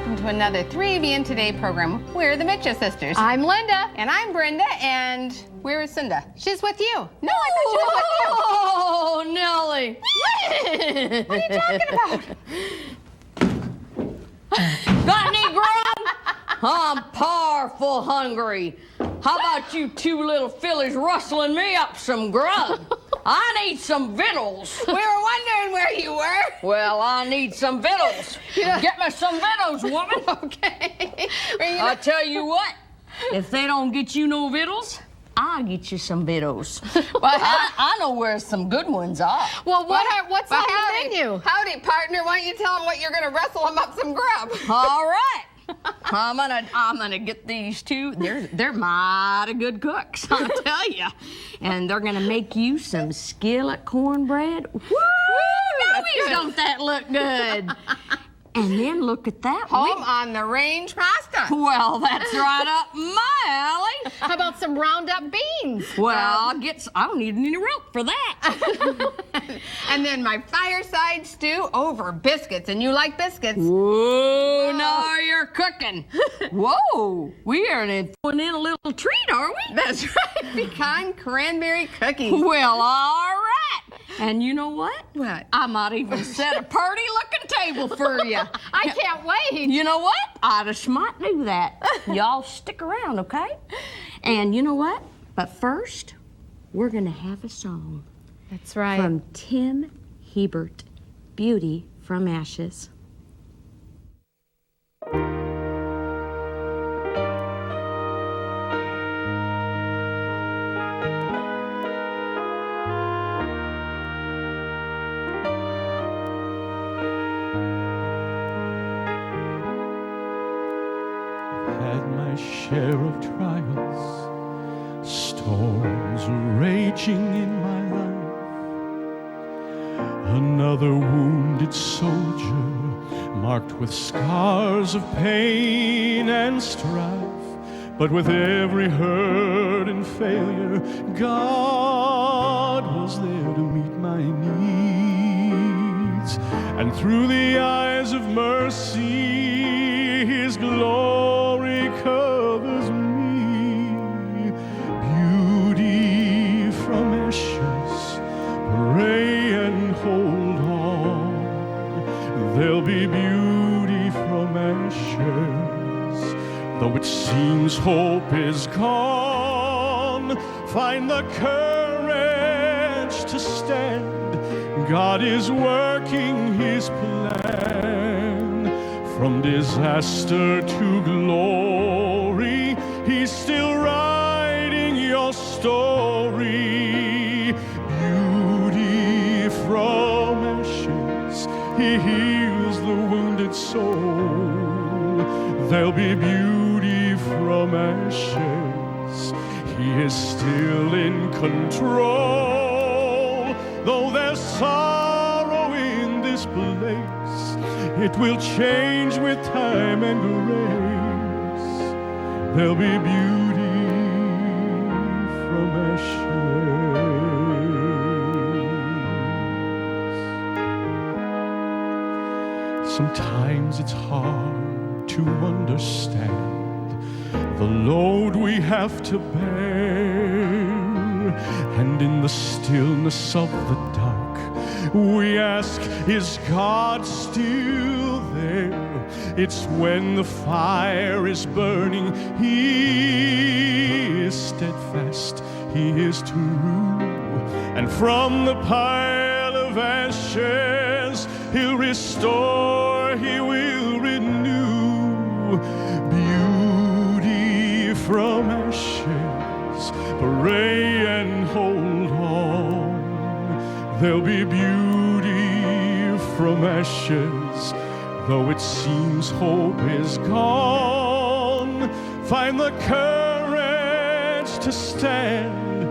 welcome to another 3ABN Today program. We're the Micheff sisters. I'm Linda. And I'm Brenda, and where is Cinda? She's with you. No, I thought she was with you. Oh, Nellie. What are you talking about? Got any grub? I'm powerful hungry. How about you two little fillies rustling me up some grub? I need some victuals. We were wondering where you were. Well, I need some victuals. Get me some victuals, woman. Okay. I tell you what, if they don't get you no victuals, I'll get you some victuals. Well, I know where some good ones are. Well, what's on the menu? Howdy, partner. Why don't you tell them what you're going to wrestle them up some grub? All right. I'm gonna get these two. They're mighty good cooks, I'll tell you. And they're gonna make you some skillet cornbread. Woo! Don't that look good? And then look at that Home on the range pasta. Well, that's right up my alley. How about some Roundup beans? Well, I don't need any rope for that. And then my fireside stew over biscuits, and you like biscuits. Whoa, now you're cooking. Whoa, we are throwing in a little treat, are we? That's right, pecan cranberry cookies. Well, all right. And you know what? What? I might even set a pretty-looking table for you. I can't wait. You know what? I just might do that. Y'all stick around, okay? And you know what? But first, we're going to have a song. That's right. From Tim Hebert, Beauty from Ashes. Had my share of trials, storms raging in my life. Another wounded soldier, marked with scars of pain and strife. But with every hurt and failure, God was there to meet my needs. And through the eyes of mercy, His glory covers me. Beauty from ashes, pray and hold on. There'll be beauty from ashes. Though it seems hope is gone, find the courage to stand. God is working His plan. From disaster to glory, He's still writing your story. Beauty from ashes, He heals the wounded soul. There'll be beauty from ashes. He is still in control. Though there's sorrow in this place, it will change with time and grace. There'll be beauty from ashes. Sometimes it's hard to understand the load we have to bear. And in the stillness of the dark, we ask, is God still there? It's when the fire is burning, He is steadfast, He is true. And from the pile of ashes, He'll restore, He will renew. Beauty from ashes, pray and hold on. There'll be beauty from ashes. Though it seems hope is gone, find the courage to stand.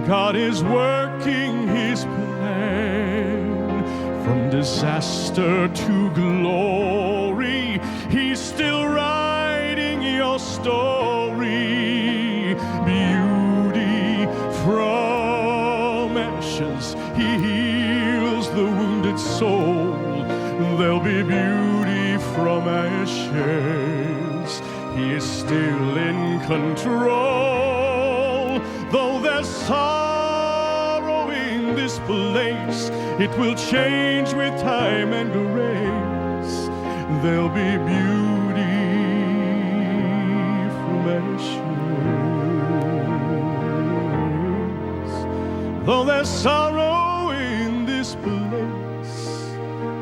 God is working His plan. From disaster to glory, He's still writing your story. Beauty from ashes, He heals the wounded soul. There'll be beauty from ashes. meshes. He is still in control. Though there's sorrow in this place, it will change with time and grace. There'll be beauty from ashes. Though there's sorrow in this place,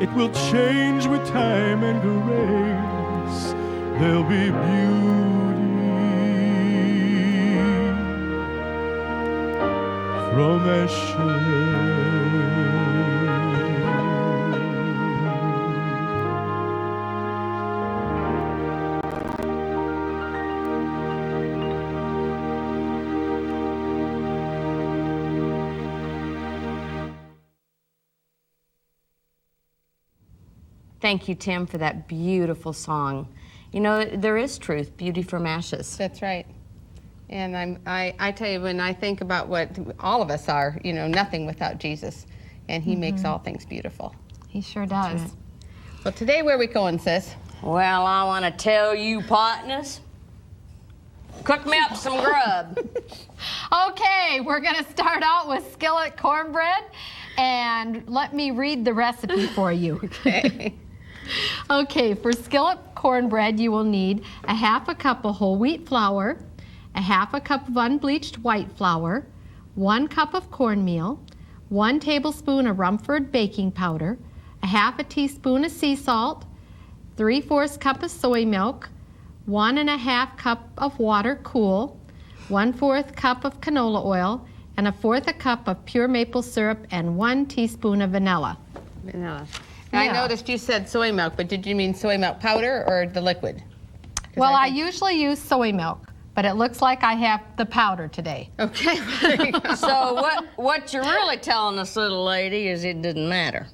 it will change with time and grace. There'll be beauty from ashes. Thank you, Tim, for that beautiful song. You know, there is truth, beauty from ashes. That's right. And I tell you, when I think about what all of us are, you know, nothing without Jesus. And he makes all things beautiful. He sure does. Right. Well, today, where are we going, sis? Well, I want to tell you, partners, cook me up some grub. Okay, we're going to start out with skillet cornbread. And let me read the recipe for you. Okay. Okay, for skillet cornbread, you will need a half a cup of whole wheat flour, a half a cup of unbleached white flour, 1 cup of cornmeal, 1 tablespoon of Rumford baking powder, a half a teaspoon of sea salt, 3/4 cup of soy milk, 1 1/2 cup of water cool, 1/4 cup of canola oil, and 1/4 cup of pure maple syrup, and 1 teaspoon of vanilla. Vanilla. Now, Yeah. I noticed you said soy milk, but did you mean soy milk powder or the liquid? Well, I usually use soy milk, but it looks like I have the powder today. Okay. There you go. So what you're really telling us, little lady, is it didn't matter.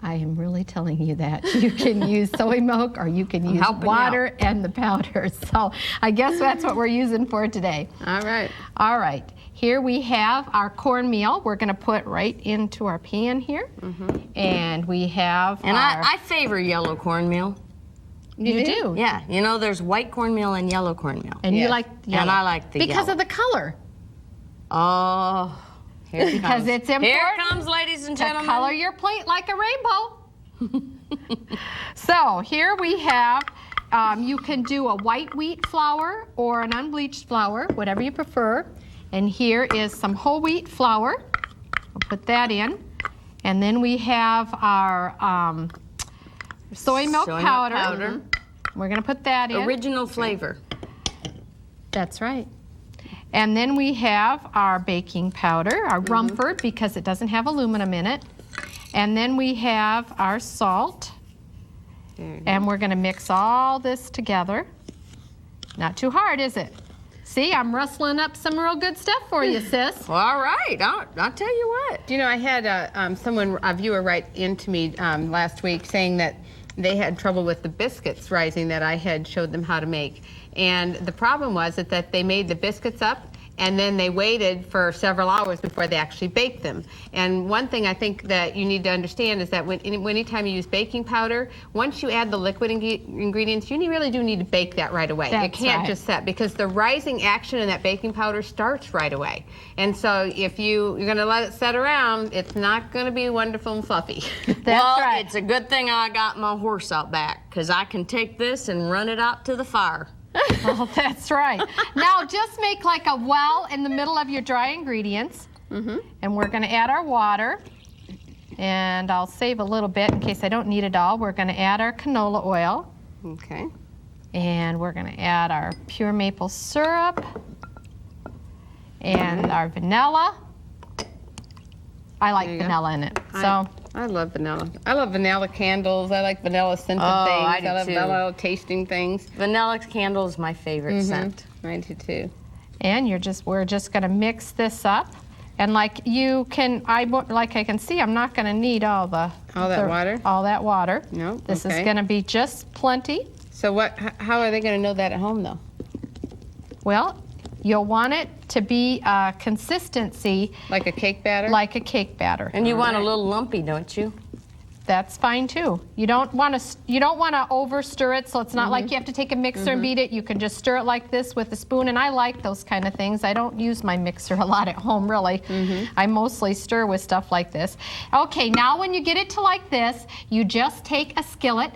I am really telling you that. You can use soy milk or you can use helping you water and the powder. So I guess that's what we're using for today. All right. All right. Here we have our cornmeal. We're going to put right into our pan here. And we have And our... I favor yellow cornmeal. You do? Yeah, you know, there's white cornmeal and yellow cornmeal. And you Yes. like yellow. And I like the because yellow. of the color. Oh, here it Because comes. it's important Here it comes, ladies and to gentlemen. color your plate like a rainbow. So here we have, you can do a white wheat flour or an unbleached flour, whatever you prefer. And here is some whole wheat flour. We'll put that in. And then we have our soy milk powder. We're going to put that in. Original flavor. That's right. And then we have our baking powder, our Rumford, because it doesn't have aluminum in it. And then we have our salt. And we're going to mix all this together. Not too hard, is it? See, I'm rustling up some real good stuff for you, sis. Well, all right, I'll tell you what. Do you know, I had a viewer write into me last week saying that they had trouble with the biscuits rising that I had showed them how to make. And the problem was that they made the biscuits up and then they waited for several hours before they actually baked them. And one thing I think that you need to understand is that anytime you use baking powder, once you add the liquid ingredients, you really do need to bake that right away. That's you can't right. just set, because the rising action in that baking powder starts right away. And so if you're going to let it set around, it's not going to be wonderful and fluffy. That's right. It's a good thing I got my horse out back, because I can take this and run it out to the fire. Oh, that's right. Now just make like a well in the middle of your dry ingredients. And we're going to add our water. And I'll save a little bit in case I don't need it all. We're going to add our canola oil. Okay. And we're going to add our pure maple syrup. And our vanilla. I like There you go. vanilla in it. So I love vanilla. I love vanilla candles. I like vanilla scented Oh, things. I do love too. vanilla tasting things. Vanilla candle is my favorite scent. I do too. and we're just going to mix this up. And like you can, like I can see, I'm not going to need all that water? All that water. No, This okay. is going to be just plenty. So how are they going to know that at home though? Well, you'll want it to be consistency Like a cake batter? like a cake batter. And you want a little lumpy, don't you? That's fine too. You don't want to over stir it, so it's not like you have to take a mixer and beat it. You can just stir it like this with a spoon, and I like those kind of things. I don't use my mixer a lot at home, really. I mostly stir with stuff like this. Okay, now when you get it to like this, you just take a skillet,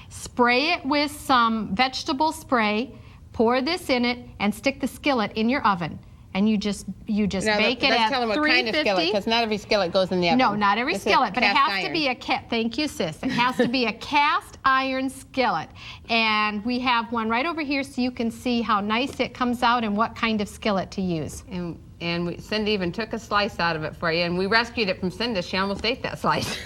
spray it with some vegetable spray, pour this in it, and stick the skillet in your oven. And you just Now, bake it let's at tell them what kind of 350. skillet, because not every skillet goes in the oven. No, not every It's a skillet, but it cast has iron. to be thank you, sis. It has to be a cast iron skillet. And we have one right over here so you can see how nice it comes out and what kind of skillet to use. And Cindy even took a slice out of it for you, and we rescued it from Cindy. She almost ate that slice.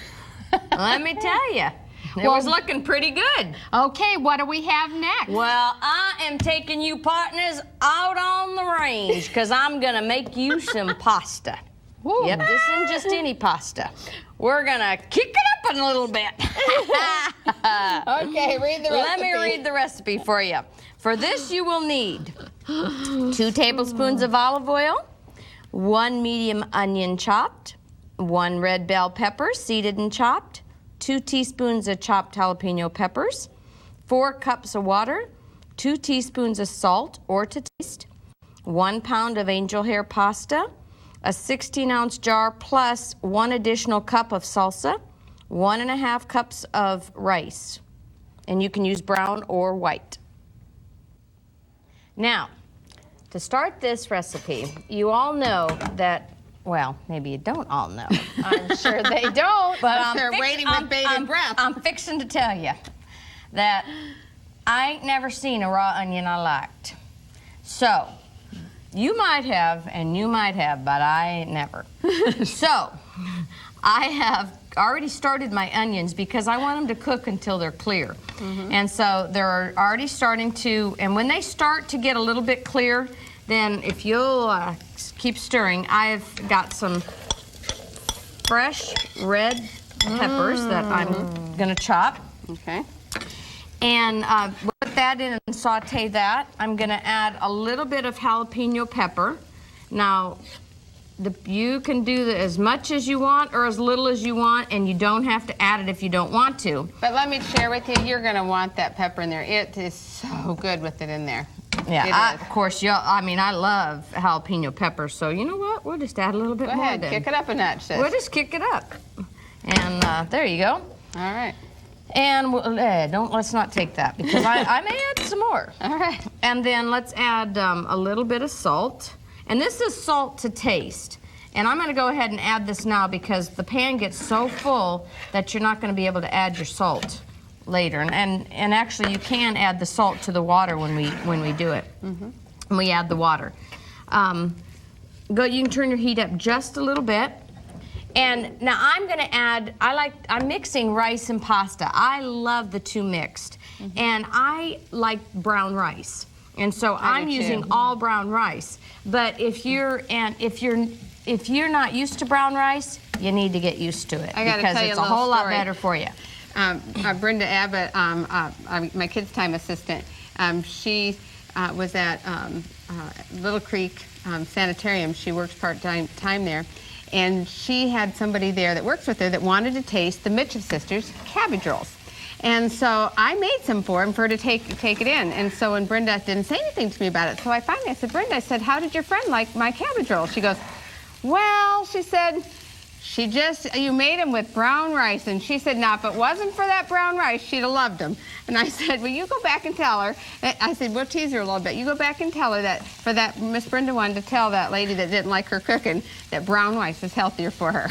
Let me tell you, it was looking pretty good. Okay, what do we have next? Well, I am taking you partners out on the range because I'm going to make you some pasta. Ooh. Yep, this isn't just any pasta. We're going to kick it up a little bit. Okay, read the recipe. Let me read the recipe for you. For this, you will need 2 tablespoons of olive oil, 1 medium onion chopped, 1 red bell pepper seeded and chopped, 2 teaspoons of chopped jalapeno peppers, 4 cups of water, 2 teaspoons of salt or to taste, 1 pound of angel hair pasta, a 16-ounce jar plus 1 additional cup of salsa, 1.5 cups of rice. And you can use brown or white. Now, to start this recipe, you all know that, well, maybe you don't all know. I'm sure they don't. But They're waiting with bated breath. I'm fixing to tell you that I ain't never seen a raw onion I liked. So, you might have, and you might have, but I ain't never. So, I have already started my onions because I want them to cook until they're clear. And so they're already starting to, and when they start to get a little bit clear, then if you'll keep stirring, I've got some fresh red peppers that I'm going to chop. Okay. And put that in and saute that. I'm going to add a little bit of jalapeno pepper. Now, you can do as much as you want or as little as you want, and you don't have to add it if you don't want to. But let me share with you, you're going to want that pepper in there. It is so good with it in there. Yeah, It is. of course, I love jalapeno pepper, so you know what? We'll just add a little bit Go more ahead, then. kick it up a notch, sis. We'll just kick it up. And there you go. All right. And let's not take that because I may add some more. All right. And then let's add a little bit of salt. And this is salt to taste. And I'm going to go ahead and add this now because the pan gets so full that you're not going to be able to add your salt later. And actually, you can add the salt to the water when we do it. And we add the water. You can turn your heat up just a little bit. And now I'm going to add, I'm mixing rice and pasta. I love the two mixed. And I like brown rice. And so I'm using all brown rice. But if you're not used to brown rice, you need to get used to it because it's a whole lot better for you. Brenda Abbott, my kids' time assistant, she was at Little Creek Sanitarium. She works part-time there. And she had somebody there that works with her that wanted to taste the Micheff sisters' cabbage rolls. And so I made some for him for her to take it in. And so when Brenda didn't say anything to me about it, so I said, Brenda, I said, how did your friend like my cabbage rolls? She goes, well, she said, you made them with brown rice. And she said, now, if it wasn't for that brown rice, she'd have loved them. And I said, well, you go back and tell her. I said, we'll tease her a little bit. You go back and tell her that for that Miss Brenda wanted to tell that lady that didn't like her cooking that brown rice is healthier for her.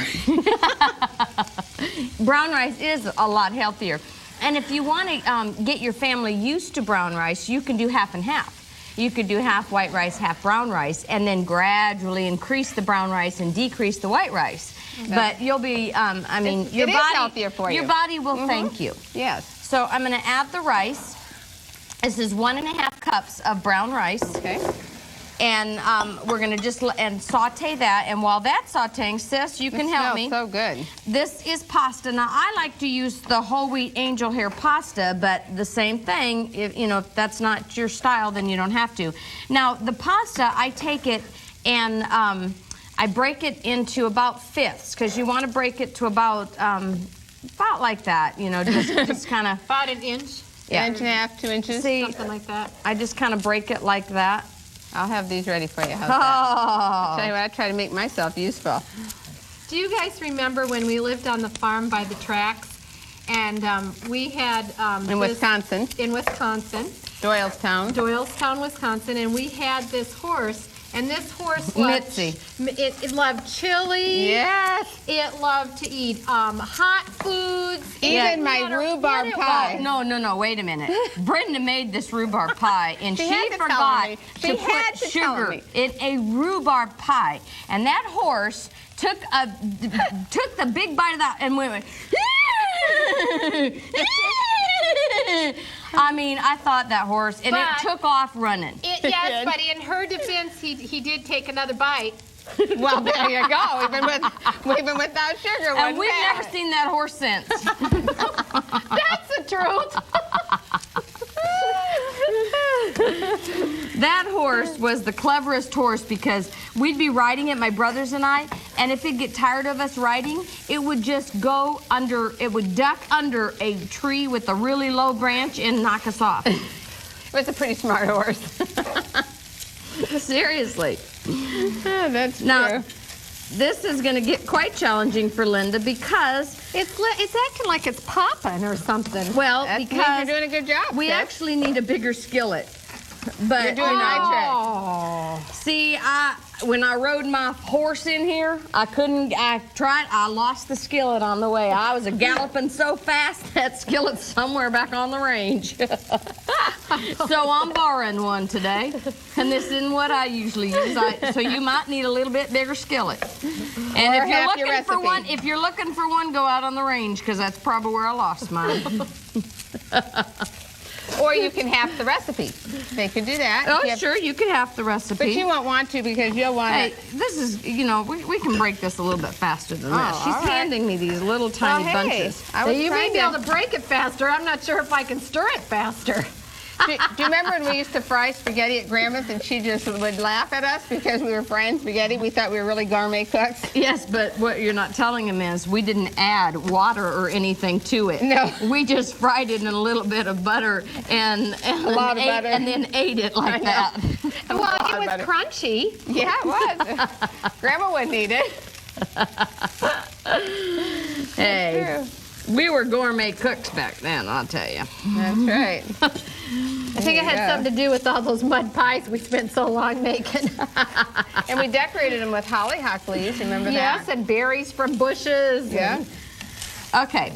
Brown rice is a lot healthier. And if you want to get your family used to brown rice, you can do half and half. You could do half white rice, half brown rice, and then gradually increase the brown rice and decrease the white rice. But you'll be, your it body, is healthier for you. Your body will thank you. Yes. So I'm going to add the rice. This is 1.5 cups of brown rice. Okay. And we're going to just saute that. And while that's sauteing, sis, you can help me. It smells so good. This is pasta. Now, I like to use the whole wheat angel hair pasta, but the same thing, if that's not your style, then you don't have to. Now, the pasta, I take it and I break it into about fifths, because you want to break it to about about like that, you know, just kind of. About an inch, Yeah. Inch and a half, 2 inches. See, something like that. I just kind of break it like that. I'll have these ready for you. How's that? Tell you Oh. what, I try to make myself useful. Do you guys remember when we lived on the farm by the tracks, and we had In Wisconsin, in Wisconsin, Doylestown. Wisconsin, and we had this horse, and this horse loved, Mitzi. it loved chili. Yes. It loved to eat hot foods. Even my rhubarb pie. No, wait a minute. Brenda made this rhubarb pie, and She she had to tell forgot me. to She had put to tell sugar me. in a rhubarb pie. And that horse took the big bite of that and went. I mean, I thought that horse, and it But- took off running. Yes, but in her defense, he did take another bite. Well, there you go. Even without sugar, And wasn't we've bad. never seen that horse since. That's the truth. That horse was the cleverest horse because we'd be riding it, my brothers and I, and if it'd get tired of us riding, it would just go under, it would duck under a tree with a really low branch and knock us off. It was a pretty smart horse. Seriously. Oh, that's Now, true. this is going to get quite challenging for Linda because, It's acting like it's popping or something. well, That means because you're doing a good job. we Steph. actually need a bigger skillet. But You're doing my trick. Oh. see, when I rode my horse in here, I lost the skillet on the way. I was galloping so fast, that skillet's somewhere back on the range. So I'm borrowing one today, and this isn't what I usually use. So you might need a little bit bigger skillet. And Or if you're half your looking for recipe. one, go out on the range, because that's probably where I lost mine. Or you can half the recipe. They could do that. Oh, You have- sure, you could have the recipe. But you won't want to because you'll want Hey, it. this is, we can break this a little bit faster than this. She's all right. handing me these little tiny Well, hey, bunches. I was You may trying be to. able to break it faster. I'm not sure if I can stir it faster. Do you remember when we used to fry spaghetti at Grandma's and she just would laugh at us because we were frying spaghetti? We thought we were really gourmet cooks. Yes, but what you're not telling him is we didn't add water or anything to it. No. We just fried it in a little bit of butter and lot of butter. and then ate it like know. that. Well, it was butter. crunchy. Yeah, it was. Grandma wouldn't eat it. Hey, we were gourmet cooks back then, I'll tell you. That's right. I think it had something to do with all those mud pies we spent so long making. And we decorated them with hollyhock leaves. Remember Yes, that? and berries from bushes. Yeah. Okay.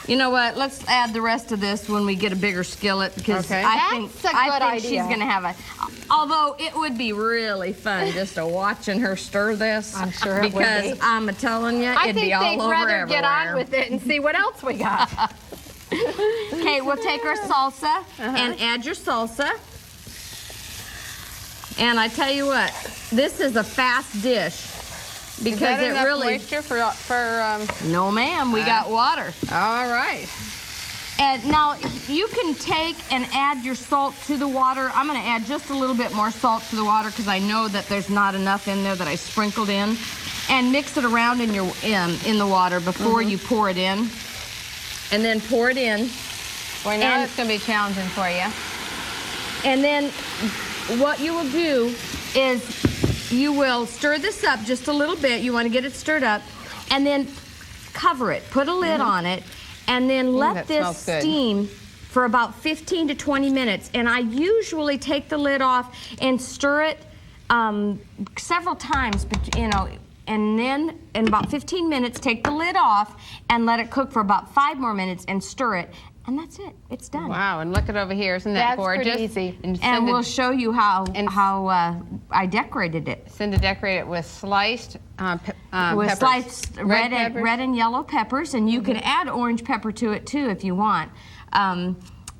You know what? Let's add the rest of this when we get a bigger skillet because Okay. I think That's a good she's idea. going to have a. Although it would be really fun just to watching her stir this. I'm sure it would because be. I'm telling you, I it'd think be all they'd over rather everywhere. get on with it and see what else we got. Okay, we'll take our salsa Uh-huh. and add your salsa. And I tell you what, this is a fast dish Is because that it enough really. moisture for No, ma'am, we got water. all right. And now you can take and add your salt to the water. I'm going to add just a little bit more salt to the water because I know that there's not enough in there that I sprinkled in. And mix it around in your in the water before you pour it in. And then pour it in. Boy, now And- it's going to be challenging for you. And then what you will do is you will stir this up just a little bit. You want to get it stirred up. And then cover it. Put a lid on it. And then let that this smells good. steam for about 15 to 20 minutes. And I usually take the lid off and stir it several times, and then in about 15 minutes, take the lid off and let it cook for about 5 more minutes and stir it. And that's it. It's done. Wow, and look it over here. Isn't that That's gorgeous? pretty easy. And, And send we'll it, show you how and- I decorated it. send to decorate it with sliced With peppers. sliced red peppers. and yellow peppers, and you can add orange pepper to it too if you want.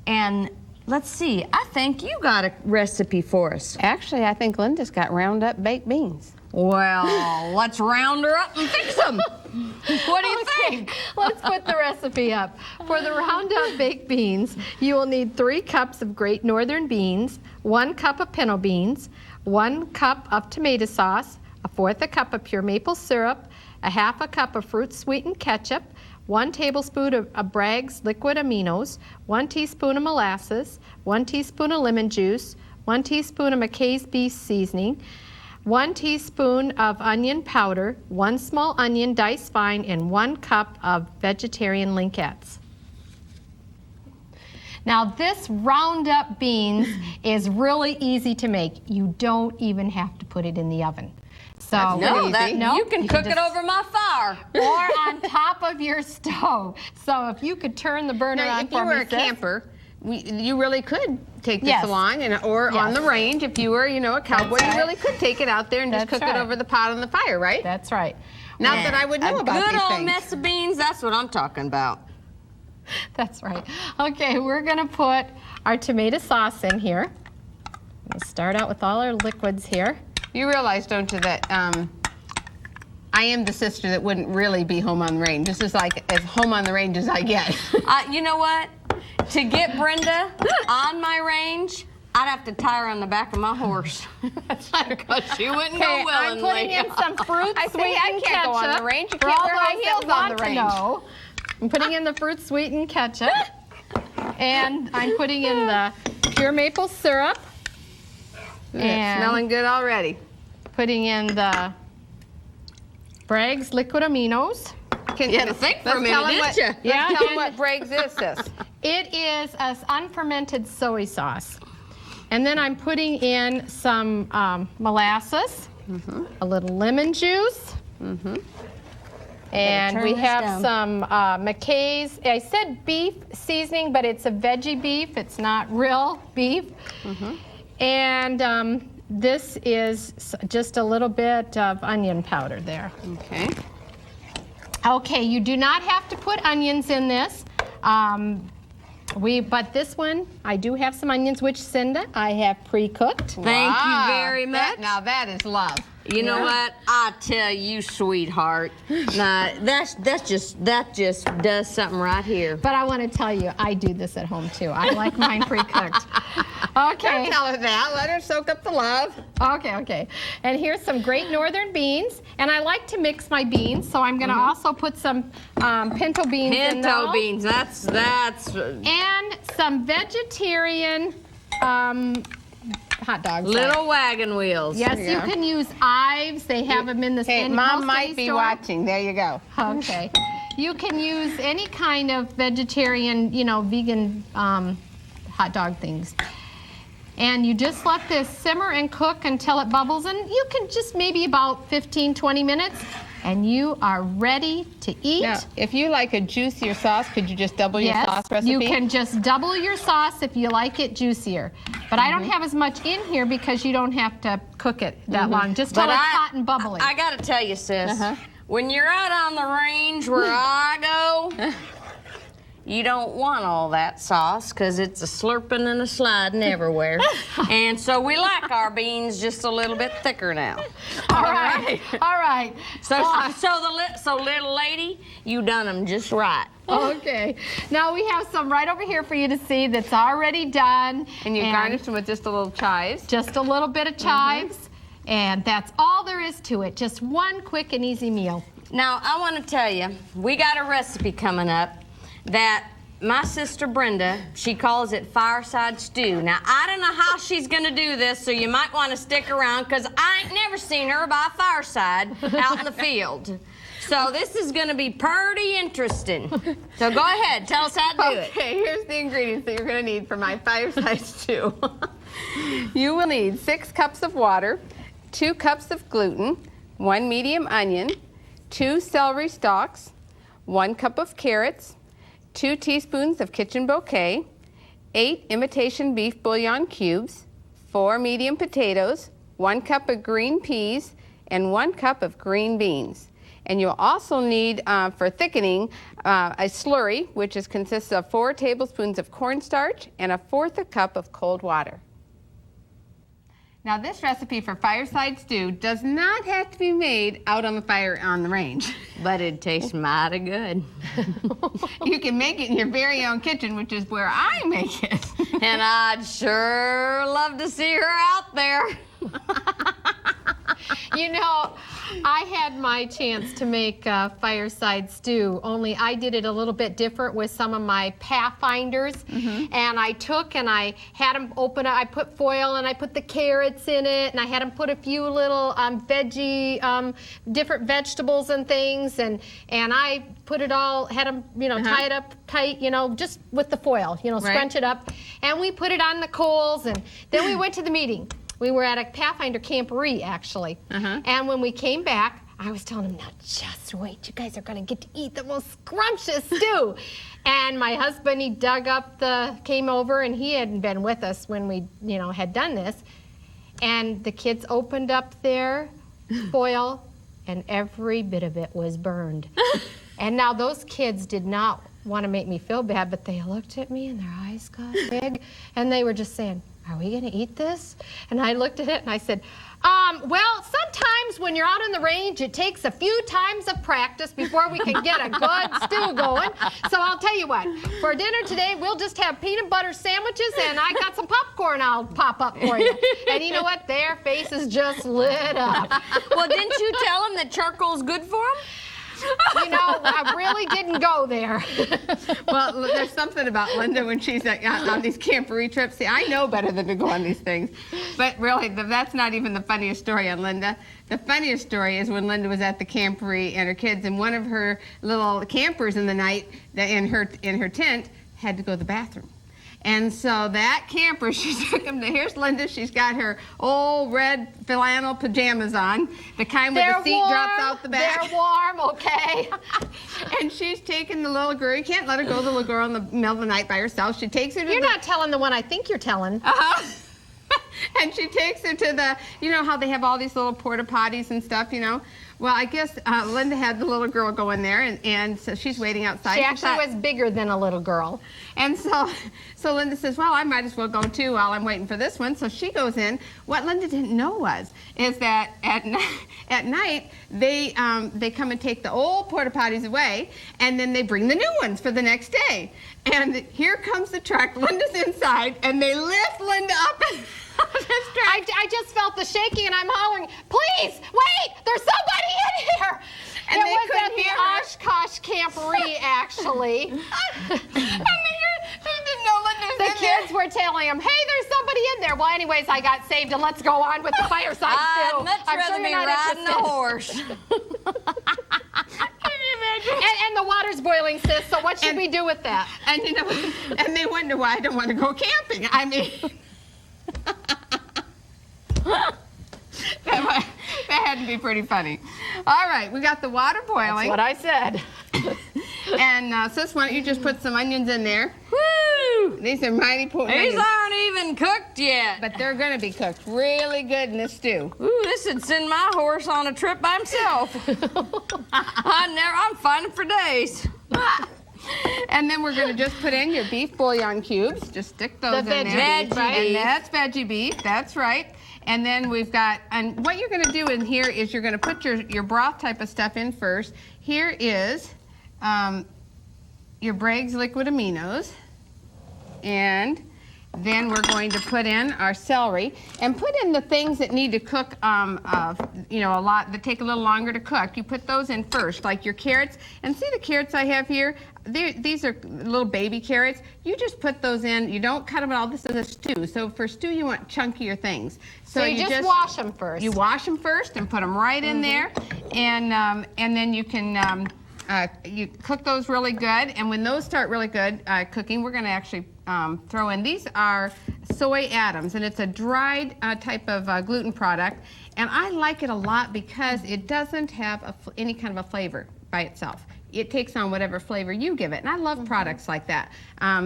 And let's see, I think you got a recipe for us. Actually, I think Linda's got round up baked beans. Well, let's round her up and fix them. What do you think? Let's put the recipe up. For the Roundup baked beans, you will need 3 cups of Great Northern beans, 1 cup of pinto beans, 1 cup of tomato sauce, 1/4 cup of pure maple syrup, 1/2 cup of fruit sweetened ketchup, 1 tablespoon of Bragg's liquid aminos, 1 teaspoon of molasses, 1 teaspoon of lemon juice, 1 teaspoon of McKay's beef seasoning, 1 teaspoon of onion powder, 1 small onion diced fine, and 1 cup of vegetarian linguettes. Now this Roundup beans is really easy to make. You don't even have to put it in the oven. So you can cook it over my fire. Or on top of your stove. So if you could turn the burner on for me. If you were a camper, you really could take this along, or on the range. If you were, a cowboy, you really could take it out there and just cook it over the pot on the fire, right? That's right. Not that I would know about these things. A good old mess of beans, that's what I'm talking about. That's right. Okay, we're going to put our tomato sauce in here. We'll start out with all our liquids here. You realize, don't you, that I am the sister that wouldn't really be home on the range. This is like as home on the range as I get. You know what? To get Brenda on my range, I'd have to tie her on the back of my horse. Because she wouldn't go willingly. I'm putting in some fruit sweetened ketchup. I can't go on the range. You For can't all wear high those heels that on the want to range. know, I'm putting in the fruit sweetened ketchup. And I'm putting in the pure maple syrup. And smelling good already. Putting in the Bragg's liquid aminos. You had to think for a minute, didn't you? Yeah. Let's tell them what Bragg's is this. It is an unfermented soy sauce. And then I'm putting in some molasses, a little lemon juice, and we have some McKay's, I said beef seasoning, but it's a veggie beef. It's not real beef. And this is just a little bit of onion powder there. Okay. Okay, you do not have to put onions in this. But this one, I do have some onions, which Cinda, I have pre-cooked. Thank you very much. Now that is love. You know what? I tell you, sweetheart. Nah, that just does something right here. But I want to tell you, I do this at home too. I like mine pre-cooked. Okay. Don't tell her that. Let her soak up the love. Okay. And here's some Great Northern beans. And I like to mix my beans, so I'm going to also put some pinto beans in there. Pinto beans. That's. And some vegetarian hot dogs. Little wagon wheels. Yes, you can use Ives. They have them in the Hey, Mom might be watching. There you go. Okay. You can use any kind of vegetarian, vegan hot dog things. And you just let this simmer and cook until it bubbles. And you can just maybe about 15, 20 minutes. And you are ready to eat. Now, if you like a juicier sauce, could you just double your sauce recipe? You can just double your sauce if you like it juicier. But I don't have as much in here because you don't have to cook it that long. Just till it's hot and bubbly. I got to tell you, sis, when you're out on the range where I go, you don't want all that sauce because it's a slurping and a sliding everywhere. And so we like our beans just a little bit thicker now. All right. So little lady, you done them just right. Okay. Now we have some right over here for you to see that's already done. And you garnish them with just a little chives. Just a little bit of chives. And that's all there is to it. Just one quick and easy meal. Now, I want to tell you, we got a recipe coming up that my sister Brenda, she calls it fireside stew. Now, I don't know how she's going to do this, so you might want to stick around because I ain't never seen her by a fireside out in the field. So this is going to be pretty interesting. So go ahead, tell us how to do it. Okay, here's the ingredients that you're going to need for my fireside stew. You will need 6 cups of water, 2 cups of gluten, 1 medium onion, 2 celery stalks, 1 cup of carrots, 2 teaspoons of kitchen bouquet, 8 imitation beef bouillon cubes, 4 medium potatoes, 1 cup of green peas, and 1 cup of green beans. And you'll also need, for thickening, a slurry, which consists of 4 tablespoons of cornstarch and 1/4 cup of cold water. Now, this recipe for fireside stew does not have to be made out on the fire on the range. But it tastes mighty good. You can make it in your very own kitchen, which is where I make it. And I'd sure love to see her out there. You know, I had my chance to make fireside stew, only I did it a little bit different with some of my Pathfinders. And I took and I had them open it. I put foil and I put the carrots in it, and I had them put a few little veggie, different vegetables and things, and I put it all, had them, tie it up tight, just with the foil, scrunch it up, and we put it on the coals, and then we went to the meeting. We were at a Pathfinder camporee, actually. And when we came back, I was telling them, now just wait, you guys are going to get to eat the most scrumptious stew. And my husband, he came over, and he hadn't been with us when we, had done this. And the kids opened up their foil, and every bit of it was burned. And now those kids did not want to make me feel bad, but they looked at me and their eyes got big, and they were just saying, are we going to eat this? And I looked at it and I said, well, sometimes when you're out on the range, it takes a few times of practice before we can get a good stew going. So I'll tell you what, for dinner today, we'll just have peanut butter sandwiches, and I got some popcorn I'll pop up for you. And you know what? Their faces just lit up. Well, didn't you tell them that charcoal's good for them? I really didn't go there. Well, there's something about Linda when she's on these camporee trips. See, I know better than to go on these things. But really, that's not even the funniest story on Linda. The funniest story is when Linda was at the camporee and her kids, and one of her little campers in the night in her tent had to go to the bathroom. And so that camper, she took him to, here's Linda, she's got her old red flannel pajamas on, the kind where the seat drops out the back. They're warm, okay. And she's taking the little girl, you can't let her go, the little girl in the middle of the night by herself. She takes her to You're not telling the one I think you're telling. And she takes her to the, how they have all these little porta potties and stuff, Well, I guess Linda had the little girl go in there, and so she's waiting outside. She actually was bigger than a little girl. And so Linda says, well, I might as well go too while I'm waiting for this one. So she goes in. What Linda didn't know is that at night, they come and take the old porta potties away, and then they bring the new ones for the next day. And here comes the truck. Linda's inside, and they lift Linda up. I just felt the shaking, and I'm hollering, please, wait, there's somebody in here. And it they was couldn't at the hear her. Oshkosh camporee, actually. And they didn't know Linda was The in there. kids were telling him, hey, there's somebody in there. Well, anyways, I got saved, and let's go on with the fireside stew. I'd much rather be riding a horse. Can you imagine? And the water's boiling, sis, so what should we do with that? And and they wonder why I don't want to go camping. I mean, that had to be pretty funny. All right, we got the water boiling. That's what I said. And sis, why don't you just put some onions in there? Woo! These are mighty potent These onions. aren't even cooked yet. But they're going to be cooked really good in this stew. Ooh, this would send my horse on a trip by himself. I'm finding for days. And then we're going to just put in your beef bouillon cubes. Just stick those The in there. veggie beef, right? And that's veggie beef. That's right. And then we've got, and what you're going to do in here is you're going to put your broth type of stuff in first. Here is your Bragg's liquid aminos. And then we're going to put in our celery and put in the things that need to cook, a lot, that take a little longer to cook. You put those in first, like your carrots. And see the carrots I have here? These are little baby carrots. You just put those in. You don't cut them at all. This is a stew. So for stew, you want chunkier things. So you just wash them first. You wash them first and put them right in there. And then you can you cook those really good. And when those start really good cooking, we're going to actually throw in. These are soy atoms, and it's a dried type of gluten product. And I like it a lot because it doesn't have any kind of a flavor by itself. It takes on whatever flavor you give it, and I love products like that.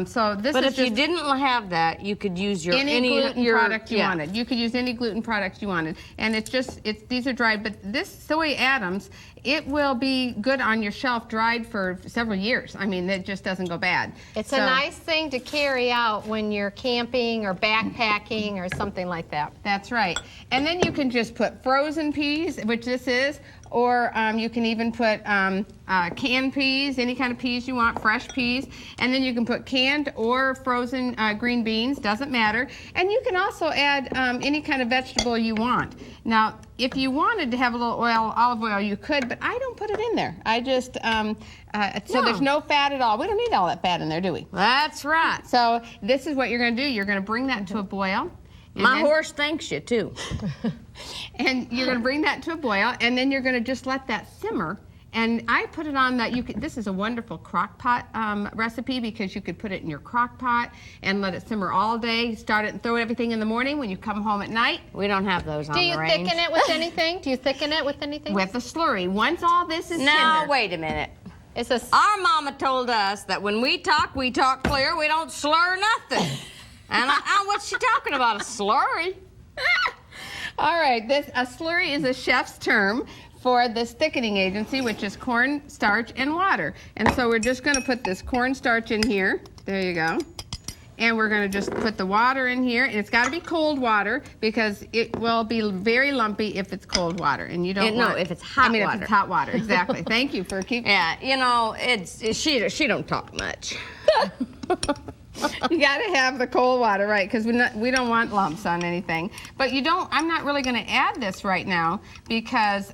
So this But is if you didn't have that, you could use your any gluten product you yeah. wanted. You could use any gluten products you wanted, and these are dried. But this soy atoms, it will be good on your shelf, dried for several years. I mean, it just doesn't go bad. It's a nice thing to carry out when you're camping or backpacking or something like that. That's right. And then you can just put frozen peas, which this is, or you can even put canned peas, any kind of peas you want, fresh peas, and then you can put canned or frozen green beans, doesn't matter. And you can also add any kind of vegetable you want. Now, if you wanted to have a little oil, olive oil, you could, but I don't put it in there. I just, so there's no fat at all. We don't need all that fat in there, do we? That's right. So this is what you're going to do. You're going to bring that to a boil. My horse thanks you, too. And you're going to bring that to a boil, and then you're going to just let that simmer. And I put it on that. This is a wonderful crock pot recipe, because you could put it in your crock pot and let it simmer all day. Start it and throw everything in the morning when you come home at night. We don't have those on the range. Do you thicken it with anything? Do you thicken it with anything? With a slurry. Once all this is Now, tender. wait a minute. It's a Our mama told us that when we talk clear. We don't slur nothing. And what's she talking about, a slurry? All right, a slurry is a chef's term for this thickening agency, which is corn starch and water. And so we're just going to put this corn starch in here. There you go. And we're going to just put the water in here. And it's got to be cold water, because it will be very lumpy if it's cold water. And you don't want... No, if it's hot water. If it's hot water, exactly. Thank you for keeping... Yeah, you know, she don't talk much. You got to have the cold water, right? Because we don't want lumps on anything. But you don't. I'm not really going to add this right now, because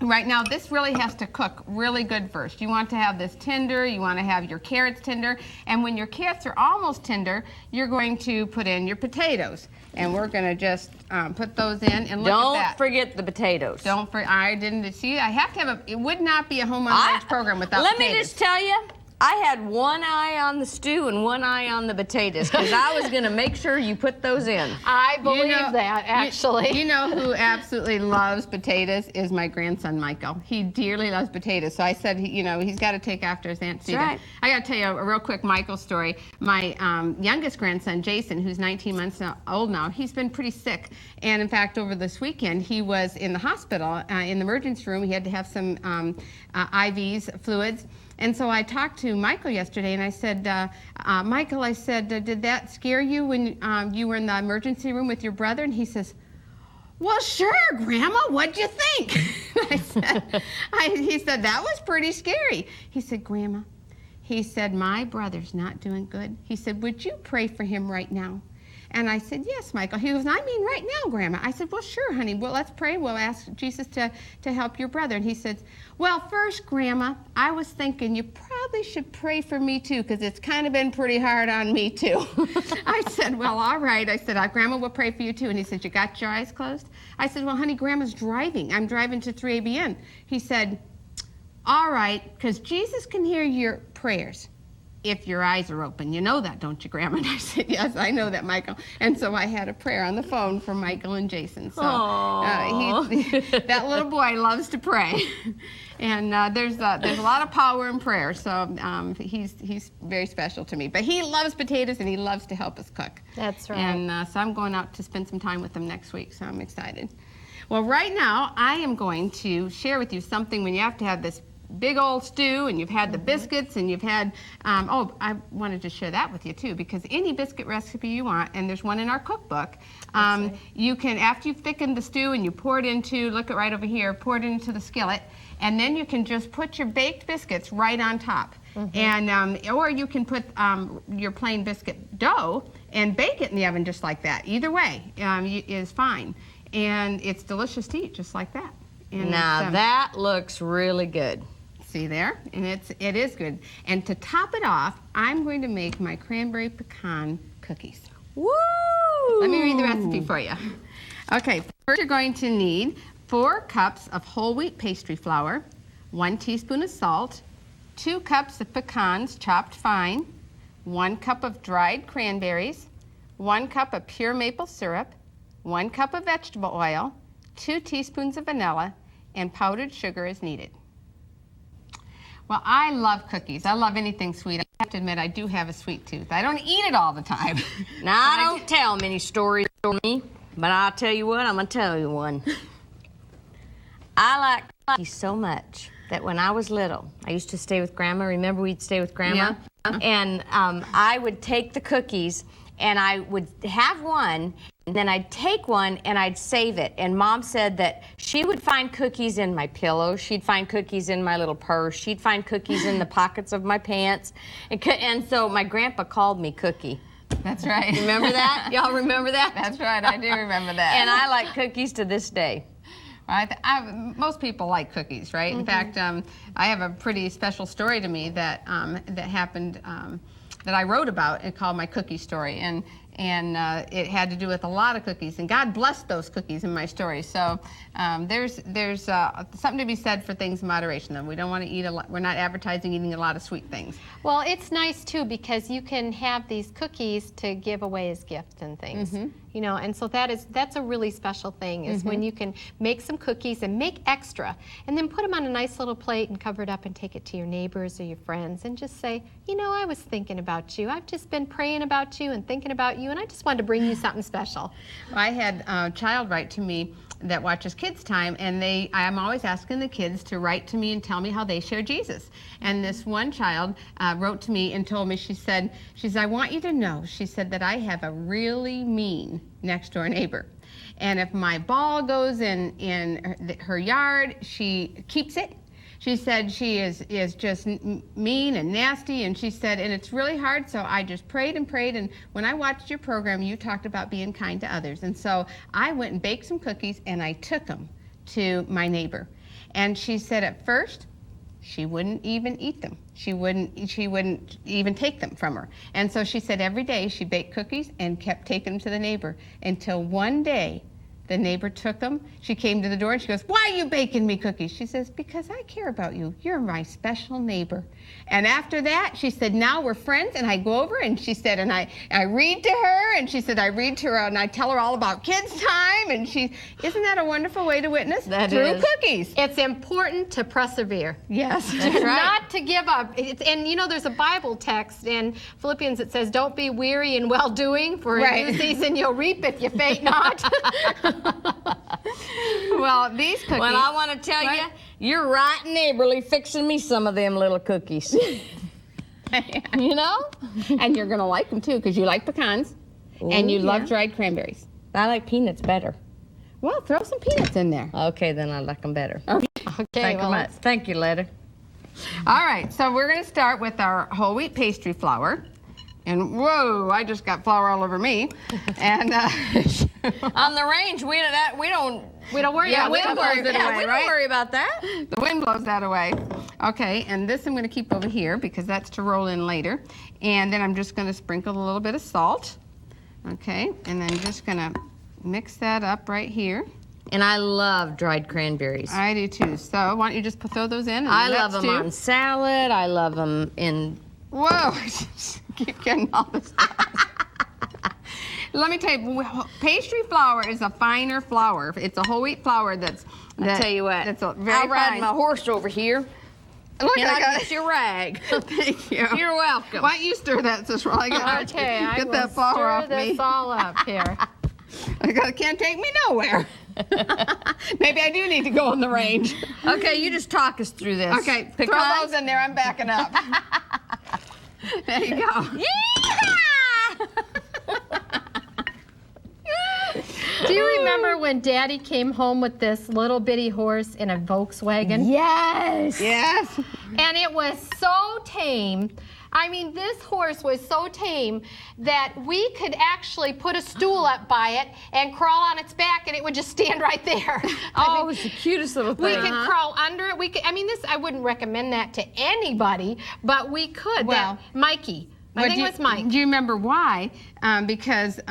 right now this really has to cook really good first. You want to have this tender. You want to have your carrots tender. And when your carrots are almost tender, you're going to put in your potatoes. And we're going to just put those in and look at that. Don't forget the potatoes. I didn't see. I have to have it would not be a home on the range program without potatoes. Let me just tell you. I had one eye on the stew and one eye on the potatoes, because I was going to make sure you put those in. I believe that, actually. You know who absolutely loves potatoes is my grandson, Michael. He dearly loves potatoes. So I said, he's got to take after his Aunt Sita. Right. I got to tell you a real quick Michael story. My youngest grandson, Jason, who's 19 months old now, he's been pretty sick. And in fact, over this weekend, he was in the hospital, in the emergency room. He had to have some IVs, fluids. And so I talked to Michael yesterday, and I said, Michael, I said, did that scare you when you were in the emergency room with your brother? And he says, well, sure, Grandma, what'd you think? He said, that was pretty scary. He said, Grandma, he said, my brother's not doing good. He said, would you pray for him right now? And I said, yes, Michael. He goes, I mean right now, Grandma. I said, well, sure, honey. Well, let's pray. We'll ask Jesus to help your brother. And he said, well, first, Grandma, I was thinking you probably should pray for me, too, because it's kind of been pretty hard on me, too. I said, well, all right. I said, Grandma will pray for you, too. And he said, you got your eyes closed? I said, well, honey, Grandma's driving. I'm driving to 3abn. He said, all right, because Jesus can hear your prayers if your eyes are open. You know that, don't you, Grandma? And I said, yes, I know that, Michael. And so I had a prayer on the phone for Michael and Jason. So that little boy loves to pray. And there's a lot of power in prayer. So he's very special to me. But he loves potatoes, and he loves to help us cook. That's right. And so I'm going out to spend some time with him next week, so I'm excited. Well, right now, I am going to share with you something when you have to have this big old stew, and you've had the biscuits, and you've had, I wanted to share that with you too, because any biscuit recipe you want, and there's one in our cookbook, you can, after you've thickened the stew and you pour it into, look at right over here, pour it into the skillet, and then you can just put your baked biscuits right on top. And or you can put your plain biscuit dough and bake it in the oven just like that. Either way is fine. And it's delicious to eat just like that. And now that looks really good. See there? And it is good. And to top it off, I'm going to make my cranberry pecan cookies. Woo! Let me read the recipe for you. Okay, first you're going to need 4 cups of whole wheat pastry flour, 1 teaspoon of salt, 2 cups of pecans chopped fine, 1 cup of dried cranberries, 1 cup of pure maple syrup, 1 cup of vegetable oil, 2 teaspoons of vanilla, and powdered sugar as needed. Well, I love cookies. I love anything sweet. I have to admit, I do have a sweet tooth. I don't eat it all the time. Now, I don't tell many stories for me, but I'll tell you what, I'm going to tell you one. I like cookies so much that when I was little, I used to stay with Grandma. Remember we'd stay with Grandma? Yeah. And I would take the cookies and I would have one, and then I'd take one and I'd save it. And Mom said that she would find cookies in my pillow. She'd find cookies in my little purse. She'd find cookies in the pockets of my pants. And so my grandpa called me Cookie. That's right. Remember that? Y'all remember that? That's right. I do remember that. And I like cookies to this day. Most people like cookies, right? In fact, I have a pretty special story to me that that happened that I wrote about and called my cookie story, and it had to do with a lot of cookies, and God blessed those cookies in my story. So there's something to be said for things in moderation. Though we don't want to eat a lot. We're not advertising eating a lot of sweet things. Well, it's nice too because you can have these cookies to give away as gifts and things. You know, and so that's a really special thing is when you can make some cookies and make extra and then put them on a nice little plate and cover it up and take it to your neighbors or your friends and just say, you know, I was thinking about you. I've just been praying about you and thinking about you, and I just wanted to bring you something special. I had a child write to me that watches Kids Time, and I'm always asking the kids to write to me and tell me how they share Jesus. And this one child wrote to me and told me, she said, I want you to know, she said, that I have a really mean next door neighbor. And if my ball goes in her yard, she keeps it. She said she is just mean and nasty, and she said, and it's really hard, so I just prayed and prayed, and when I watched your program, you talked about being kind to others, and so I went and baked some cookies, and I took them to my neighbor. And she said at first, she wouldn't even eat them. She wouldn't even take them from her. And so she said every day she baked cookies and kept taking them to the neighbor until one day, the neighbor took them. She came to the door and she goes, why are you baking me cookies? She says, because I care about you. You're my special neighbor. And after that, she said, now we're friends. And I go over and she said, and I read to her. And she said, I read to her and I tell her all about Kids Time. And isn't that a wonderful way to witness? That Through is. cookies. It's important to persevere. Yes, that's right. Not to give up. And you know, there's a Bible text in Philippians that says, don't be weary in well-doing, for in due season you'll reap if you faint not. Well, these cookies. Well, I want to tell you, you're right neighborly fixing me some of them little cookies. You know? And you're going to like them too, because you like pecans and you love dried cranberries. I like peanuts better. Well, throw some peanuts in there. Okay, then I like them better. Okay, well, Thank you, Letta. All right, so we're going to start with our whole wheat pastry flour. And whoa, I just got flour all over me. And on the range, we don't worry about we don't worry about that. The wind blows that away. Okay, and this I'm going to keep over here because that's to roll in later. And then I'm just going to sprinkle a little bit of salt. Okay, and then just going to mix that up right here. And I love dried cranberries. I do too. So why don't you just throw those in? And I love them on salad. I love them in... Whoa, keep getting all this stuff. Let me tell you, pastry flour is a finer flour. It's a whole wheat flour I'll tell you what, That's very I'll ride fine. my horse over here. Look, And I I'll got get your rag. Thank you. You're welcome. Why don't you stir that, Sister? I got okay, I get will that flour stir off this me. all up here. Can't take me nowhere. Maybe I do need to go on the range. Okay, you just talk us through this. Okay, Pecans? throw those in there. I'm backing up. There you go. Yeehaw! Do you remember when Daddy came home with this little bitty horse in a Volkswagen? Yes. Yes. And it was so tame. I mean, this horse was so tame that we could actually put a stool up by it and crawl on its back, and it would just stand right there. Oh, it was the cutest little thing. We could crawl under it. We could. I mean, I wouldn't recommend that to anybody, but we could. Well, Mikey. I think it was Mike. Do you remember why? Because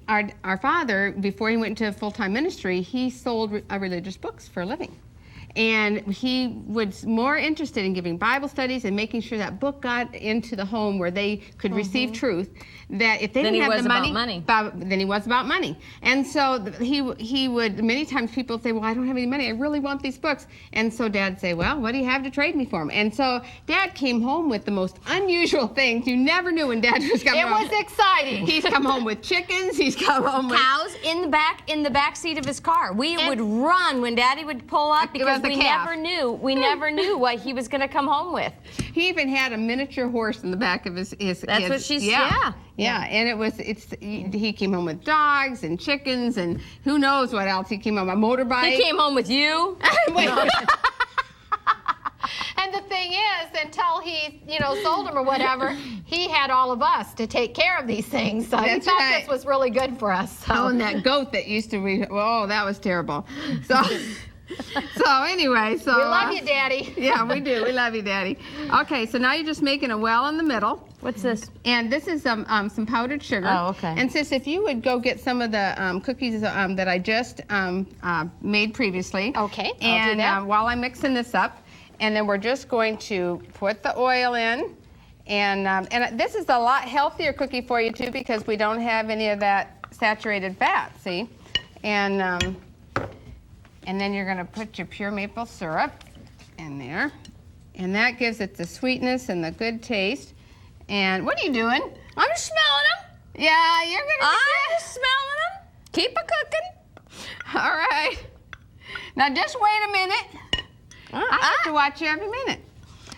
our father, before he went into full-time ministry, he sold religious books for a living. And he was more interested in giving Bible studies and making sure that book got into the home where they could receive truth. That if they didn't have the money, then he was about money. And so he would, many times people say, well, I don't have any money. I really want these books. And so Dad would say, well, what do you have to trade me for them? And so Dad came home with the most unusual things. You never knew when Dad was coming home. It was exciting. He's come home with chickens. He's come home with cows in the back seat of his car. We would run when Daddy would pull up because the we calf. never knew what he was going to come home with. He even had a miniature horse in the back of his. That's what she said. Yeah, and he came home with dogs and chickens and who knows what else he came home, a motorbike. He came home with you. And the thing is, until he, sold them or whatever, he had all of us to take care of these things. So he thought this was really good for us. So. Oh, and that goat that used to be, that was terrible. So, anyway, we love you, Daddy. Yeah, we do. We love you, Daddy. Okay, so now you're just making a well in the middle. What's this? And this is some powdered sugar. Oh, okay. And sis, if you would go get some of the cookies that I just made previously. Okay, I'll do and that. While I'm mixing this up, and then we're just going to put the oil in. And this is a lot healthier cookie for you, too, because we don't have any of that saturated fat, see? And then you're going to put your pure maple syrup in there. And that gives it the sweetness and the good taste. And what are you doing? I'm just smelling them. Yeah, you're going to I'm just smelling them. Keep it cooking. All right. Now just wait a minute. I have to watch you every minute.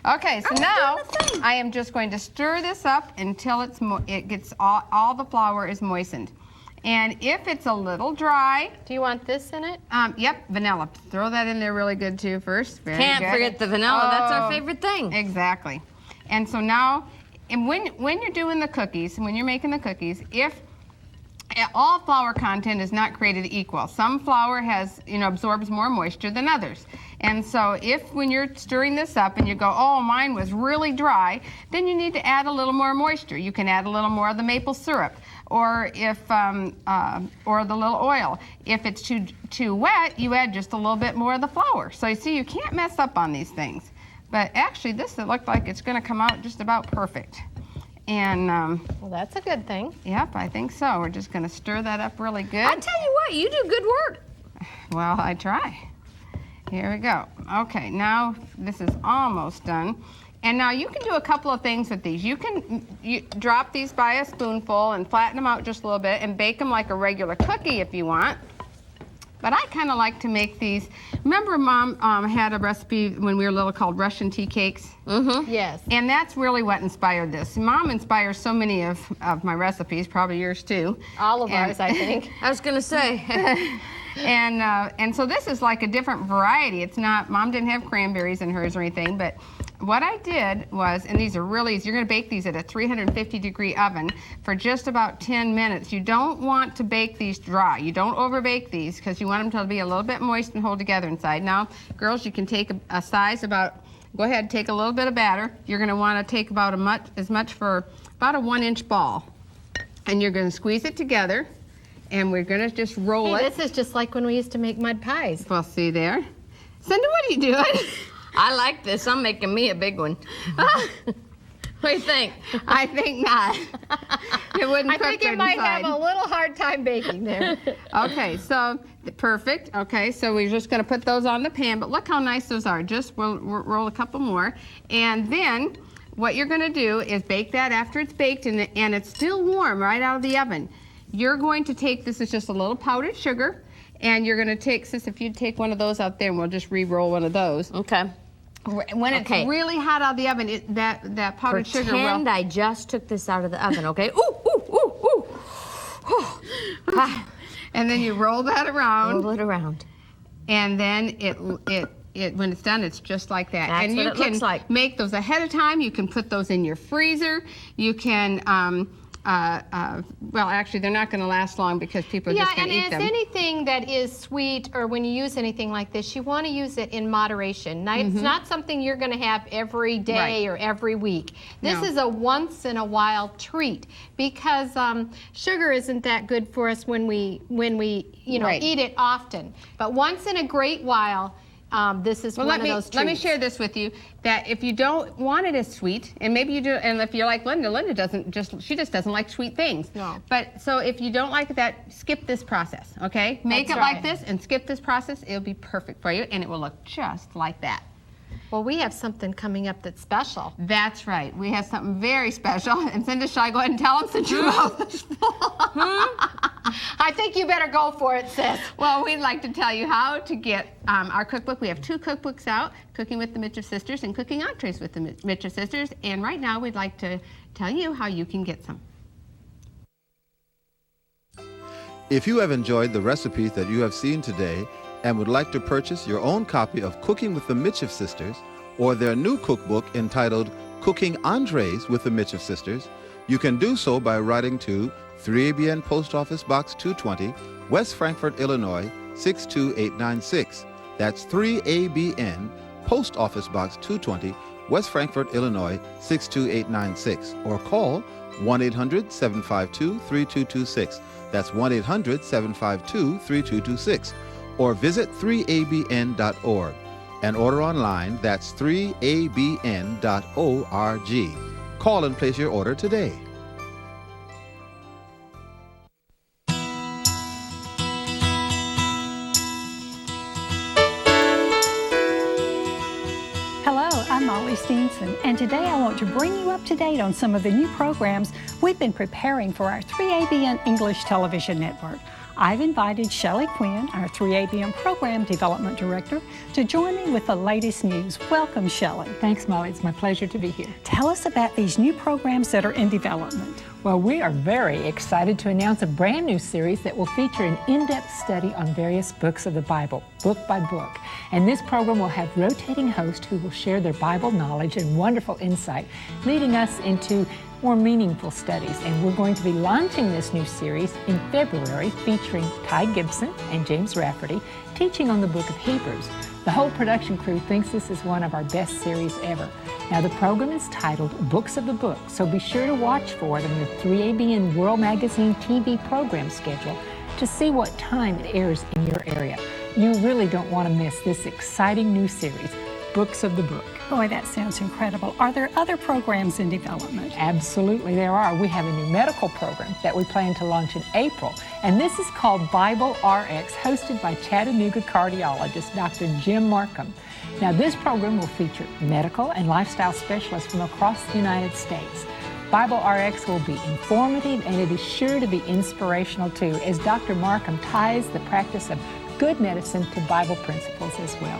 Okay, so now I am just going to stir this up until it gets all the flour is moistened. And if it's a little dry, Do you want this in it? Yep, vanilla. Throw that in there really good too first. Very Can't good. forget the vanilla. That's our favorite thing. Exactly. And so now, and when you're doing the cookies, when you're making the cookies, if all flour content is not created equal. Some flour absorbs more moisture than others. And so when you're stirring this up and you go, oh, mine was really dry, then you need to add a little more moisture. You can add a little more of the maple syrup or or the little oil. If it's too wet, you add just a little bit more of the flour. So you see, you can't mess up on these things. But actually, it looked like it's going to come out just about perfect. And Well, that's a good thing. yep, I think so. We're just going to stir that up really good. I tell you what, you do good work. Well, I try. Here we go. Okay, now this is almost done. And now you can do a couple of things with these. You can drop these by a spoonful and flatten them out just a little bit and bake them like a regular cookie if you want. But I kind of like to make these. Remember, Mom had a recipe when we were little called Russian tea cakes? Mm-hmm. Yes. And that's really what inspired this. Mom inspires so many of my recipes, probably yours too. All of ours, I think. I was going to say. And so this is like a different variety. It's not, Mom didn't have cranberries in hers or anything, but what I did was, and these are really easy, you're going to bake these at a 350-degree oven for just about 10 minutes. You don't want to bake these dry. You don't overbake these because you want them to be a little bit moist and hold together inside. Now, girls, you can take a size about, go ahead, take a little bit of batter. You're going to want to take about as much for about a 1-inch ball. And you're going to squeeze it together, and we're going to just roll it. This is just like when we used to make mud pies. Well, see there. Cindy, what are you doing? I like this. I'm making me a big one. What do you think? I think not. It wouldn't I cook think good it might inside. have a little hard time baking there. Okay, so perfect. Okay, so we're just going to put those on the pan, but look how nice those are. Just we'll roll a couple more. And then what you're going to do is bake that after it's baked and it's still warm right out of the oven. You're going to take, this is just a little powdered sugar, and you're going to take, sis, if you'd take one of those out there, and we'll just re-roll one of those. Okay. When it's really hot out of the oven, that powdered sugar will... Pretend I just took this out of the oven, okay? Ooh, ooh, ooh, ooh. Ah. And then you roll that around. Roll it around. And then when it's done, it's just like that. That's and what you it can looks like. make those ahead of time. You can put those in your freezer. You can, well, actually, they're not going to last long because people are just going to eat them. Yeah, and as anything that is sweet, or when you use anything like this, you want to use it in moderation. Now, it's not something you're going to have every day or every week. This is a once-in-a-while treat because sugar isn't that good for us when we eat it often. But once in a great while, this is one of those treats. Let me share this with you, that if you don't want it as sweet, and maybe you do, and if you're like Linda she just doesn't like sweet things. No. But so if you don't like that, skip this process, okay? Make it like this and skip this process. It'll be perfect for you, and it will look just like that. Well, we have something coming up that's special. That's right. We have something very special. And Cindy, shall I go ahead and tell them since your mouth is full? I I think you better go for it, sis. Well, we'd like to tell you how to get our cookbook. We have 2 cookbooks out, Cooking with the Micheff Sisters and Cooking Entrees with the Micheff Sisters. And right now, we'd like to tell you how you can get some. If you have enjoyed the recipes that you have seen today and would like to purchase your own copy of Cooking with the Micheff Sisters or their new cookbook entitled Cooking Entrees with the Micheff Sisters, you can do so by writing to 3ABN Post Office Box 220, West Frankfort, Illinois 62896. That's 3ABN Post Office Box 220, West Frankfort, Illinois 62896, or call 1-800-752-3226. That's 1-800-752-3226. Or visit 3abn.org and order online. That's 3abn.org. Call and place your order today. Hello, I'm Molly Steenson, and today I want to bring you up to date on some of the new programs we've been preparing for our 3ABN English Television Network. I've invited Shelley Quinn, our 3ABN Program Development Director, to join me with the latest news. Welcome, Shelley. Thanks, Molly. It's my pleasure to be here. Tell us about these new programs that are in development. Well, we are very excited to announce a brand new series that will feature an in-depth study on various books of the Bible, book by book. And this program will have rotating hosts who will share their Bible knowledge and wonderful insight, leading us into more meaningful studies. And we're going to be launching this new series in February, featuring Ty Gibson and James Rafferty teaching on the book of Hebrews. The whole production crew thinks this is one of our best series ever. Now, the program is titled Books of the Book, so be sure to watch for it in the 3ABN World Magazine TV program schedule to see what time it airs in your area. You really don't want to miss this exciting new series, Books of the Book. Boy, that sounds incredible. Are there other programs in development? Absolutely, there are. We have a new medical program that we plan to launch in April, and this is called Bible RX, hosted by Chattanooga cardiologist Dr. Jim Markham. Now, this program will feature medical and lifestyle specialists from across the United States. Bible RX will be informative, and it is sure to be inspirational too, as Dr. Markham ties the practice of good medicine to Bible principles as well.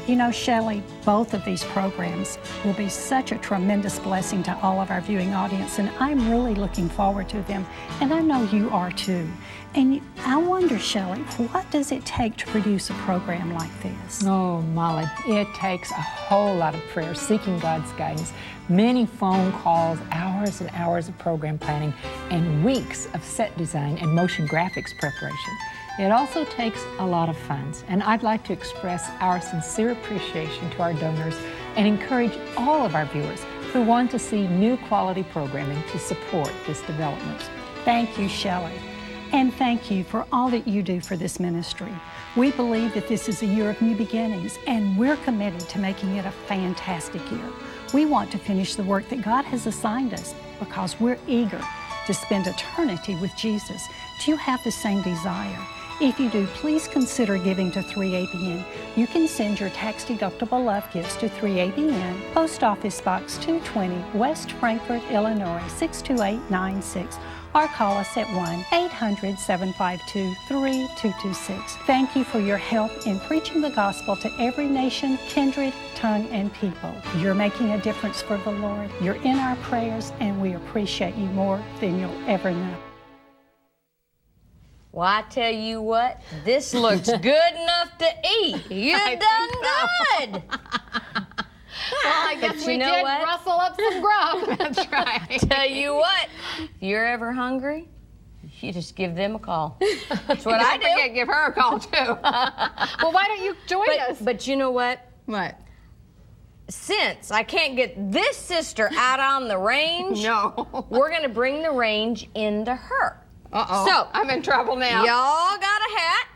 You know, Shelley, both of these programs will be such a tremendous blessing to all of our viewing audience, and I'm really looking forward to them, and I know you are too. And I wonder, Shelley, what does it take to produce a program like this? Oh, Molly, it takes a whole lot of prayer, seeking God's guidance, many phone calls, hours and hours of program planning, and weeks of set design and motion graphics preparation. It also takes a lot of funds, and I'd like to express our sincere appreciation to our donors and encourage all of our viewers who want to see new quality programming to support this development. Thank you, Shelley. And thank you for all that you do for this ministry. We believe that this is a year of new beginnings, and we're committed to making it a fantastic year. We want to finish the work that God has assigned us because we're eager to spend eternity with Jesus. Do you have the same desire? If you do, please consider giving to 3ABN. You can send your tax-deductible love gifts to 3ABN, Post Office Box 220, West Frankfort, Illinois 62896, or call us at 1-800-752-3226. Thank you for your help in preaching the gospel to every nation, kindred, tongue, and people. You're making a difference for the Lord. You're in our prayers, and we appreciate you more than you'll ever know. Well, I tell you what, this looks good enough to eat. You done good. Well, I guess we did rustle up some grub. That's right. I tell you what, if you're ever hungry, you just give them a call. That's what I do. Don't forget, give her a call too. Well, why don't you join us? But you know what? What? Since I can't get this sister out on the range, No. we're going to bring the range into her. Uh-oh. So, I'm in trouble now. y'all got a hat.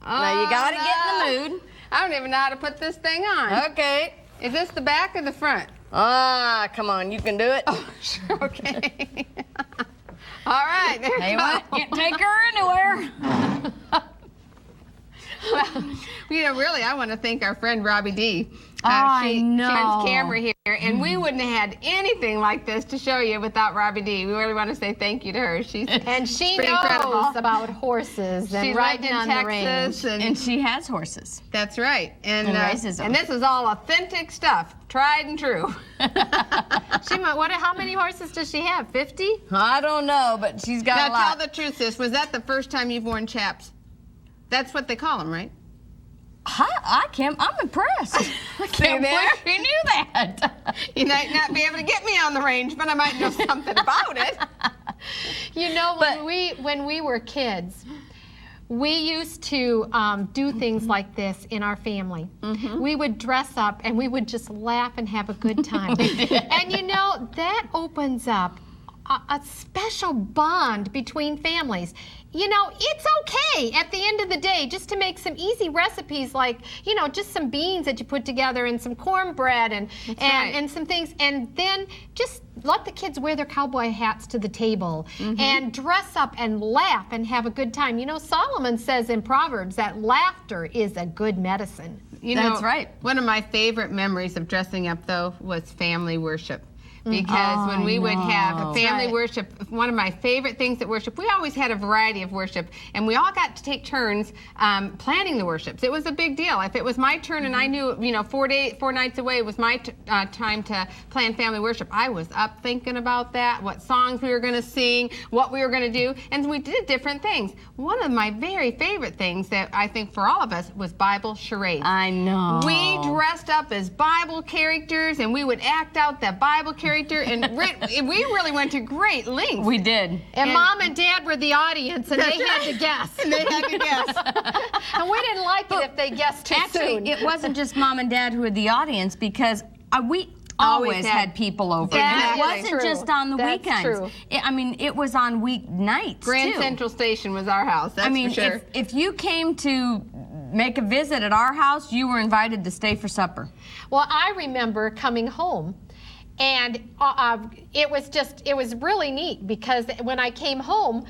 Now you got to get in the mood. I don't even know how to put this thing on. Okay. Is this the back or the front? Come on, you can do it. Oh, sure, okay. All right, there Hey, you go. what? Can't take her anywhere. Well, you know, really, I want to thank our friend Robbie D. She runs camera here, and we wouldn't have had anything like this to show you without Robbie D. We really want to say thank you to her. She's she pretty knows incredible. about horses and She riding lived on in the range. Texas, And she has horses. that's right. And raises them. and this is all authentic stuff, tried and true. How many horses does she have? 50? I don't know, but she's got Now a lot. tell the truth, sis. Was that the first time you've worn chaps? That's what they call them, right? I'm impressed. I can't believe you knew that. You might not be able to get me on the range, but I might know something about it. You know, when we were kids, we used to do things like this in our family. We would dress up and we would just laugh and have a good time. And you know, that opens up a special bond between families. You know, it's okay at the end of the day just to make some easy recipes like, you know, just some beans that you put together and some cornbread and some things, and then just let the kids wear their cowboy hats to the table and dress up and laugh and have a good time. You know, Solomon says in Proverbs that laughter is a good medicine. You know, That's right. One of my favorite memories of dressing up, though, was family worship. Because when we would have family worship, one of my favorite things at worship, we always had a variety of worship, and we all got to take turns planning the worships. It was a big deal. If it was my turn and I knew, you know, 4 nights away was my time to plan family worship, I was up thinking about that, what songs we were going to sing, what we were going to do, and we did different things. One of my very favorite things that I think for all of us was Bible charades. I know. We dressed up as Bible characters, and we would act out that Bible character, and we really went to great lengths. We did. And Mom and Dad were the audience, and they had to guess. And they had to guess. And we didn't like it if they guessed too soon. Actually, it wasn't just Mom and Dad who were the audience, because we always had people over. That And it is wasn't true. just on the That's weekends. true. I mean, it was on weeknights Grand too. Central Station was our house, that's for sure. if you came to make a visit at our house, you were invited to stay for supper. Well, I remember coming home, and it was really neat, because when I came home,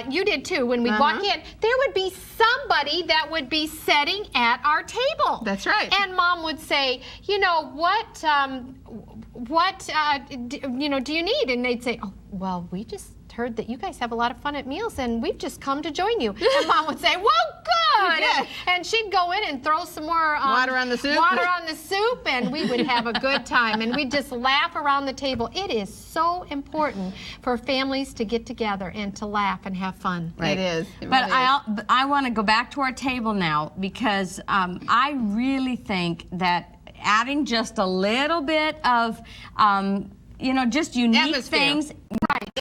you did too, when we'd walk in, there would be somebody that would be sitting at our table. That's right. And Mom would say, you know, what do you need? And they'd say, oh, well, we just heard that you guys have a lot of fun at meals, and we've just come to join you. And Mom would say, well, good. And she'd go in and throw some more water on the soup. And we would have a good time, and we'd just laugh around the table. It is so important for families to get together and to laugh and have fun. It is. It But really is. I want to go back to our table now, because I really think that adding just a little bit of you know, just unique Atmosphere. things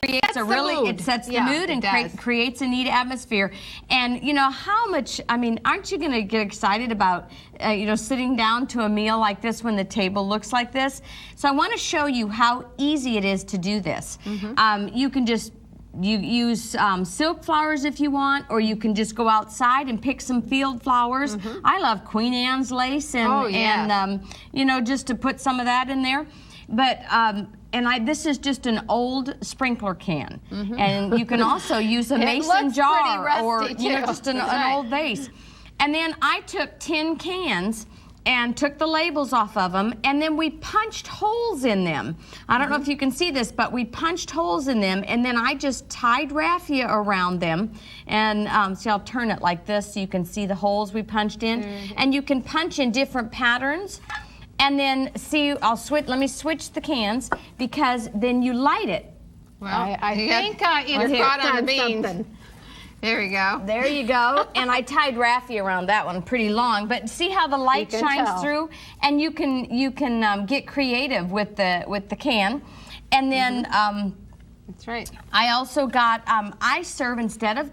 creates a really, it sets the mood and creates a neat atmosphere. And you know, how much, I mean, aren't you going to get excited about, you know, sitting down to a meal like this when the table looks like this? So I want to show you how easy it is to do this. You can just use silk flowers if you want, or you can just go outside and pick some field flowers. I love Queen Anne's lace, and you know, just to put some of that in there. But this is just an old sprinkler can, and you can also use a mason jar, or you know, just an old vase. And then I took 10 cans and took the labels off of them, and then we punched holes in them. I don't know if you can see this, but we punched holes in them, and then I just tied raffia around them. And see, I'll turn it like this so you can see the holes we punched in. And you can punch in different patterns. And then see, let me switch the cans, because then you light it. Well, I think it's caught on the done beans. something. There we go. There you go. And I tied raffia around that one pretty long, but see how the light shines through, and you can get creative with the can, and then. That's right. I also got, I serve instead of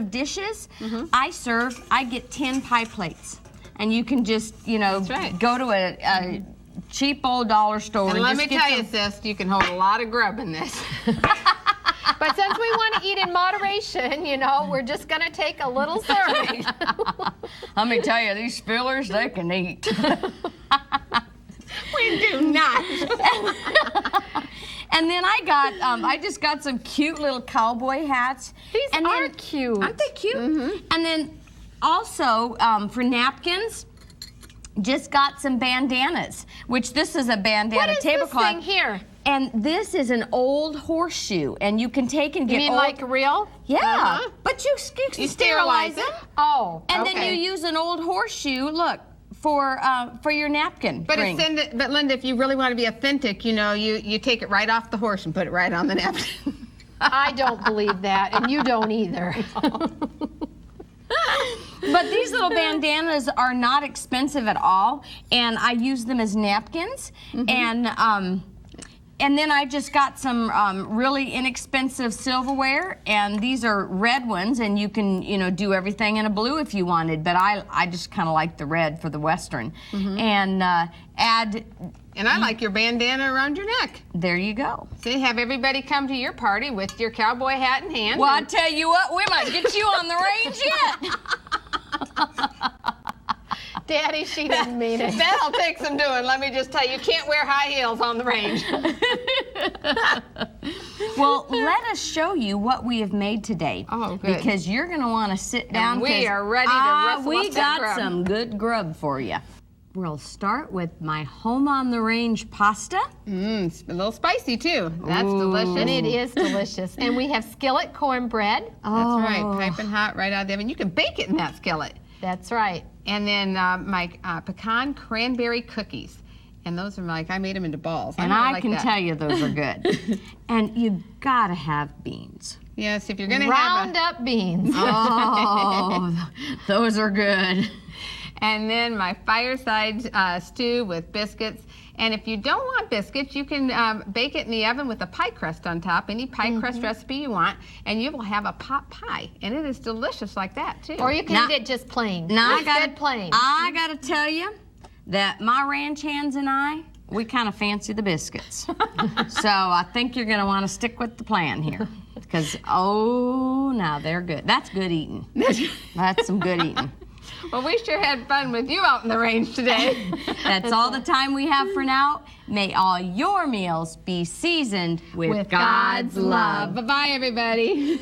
dishes, I get 10 pie plates. And you can just, you know, go to a cheap old dollar store. And let me tell you, sis, you can hold a lot of grub in this. But since we want to eat in moderation, you know, we're just going to take a little serving. Let me tell you, these fillers, they can eat. We do not. And then I just got some cute little cowboy hats. These are cute. Aren't they cute? And then also for napkins, just got some bandanas, which this is a bandana What is tablecloth. this thing here? And this is an old horseshoe, and you can take and You get mean old. like real? Yeah, but you sterilize it, Oh, and okay. then you use an old horseshoe. Look. For your napkin But ring. but Linda, if you really want to be authentic, you take it right off the horse and put it right on the napkin. I don't believe that, and you don't either. But these little bandanas are not expensive at all, and I use them as napkins. And then I just got some really inexpensive silverware, and these are red ones, and you can do everything in a blue if you wanted, but I just kind of like the red for the Western. And add. And I like your bandana around your neck. There you go. See, have everybody come to your party with your cowboy hat in hand. Well, I tell you what, we might get you on the range yet. Daddy, she didn't mean it. That'll take some doing, let me just tell you. You can't wear high heels on the range. Well, let us show you what we have made today. Oh, good. Because you're going to want to sit down. And we 'cause are ready to rustle we up that got grub. some good grub for you. We'll start with my home on the range pasta. It's a little spicy too. That's delicious. And it is delicious. And we have skillet cornbread. That's right, piping hot right out of the oven. You can bake it in that skillet. That's right. And then my pecan cranberry cookies. And those are I made them into balls. And really I like can that. tell you those are good. And you gotta have beans. Yes, if you're going to Round have up beans. Oh, those are good. And then my fireside stew with biscuits. And if you don't want biscuits, you can bake it in the oven with a pie crust on top, any pie crust recipe you want, and you will have a pot pie. And it is delicious like that, too. Or you can Now- eat it just plain. Now Just dead plain. I gotta tell you that my ranch hands and I, we kind of fancy the biscuits. So I think you're gonna want to stick with the plan here, because now they're good. That's good eating. That's some good eating. Well, we sure had fun with you out in the range today. That's all the time we have for now. May all your meals be seasoned with God's love. Bye-bye, everybody.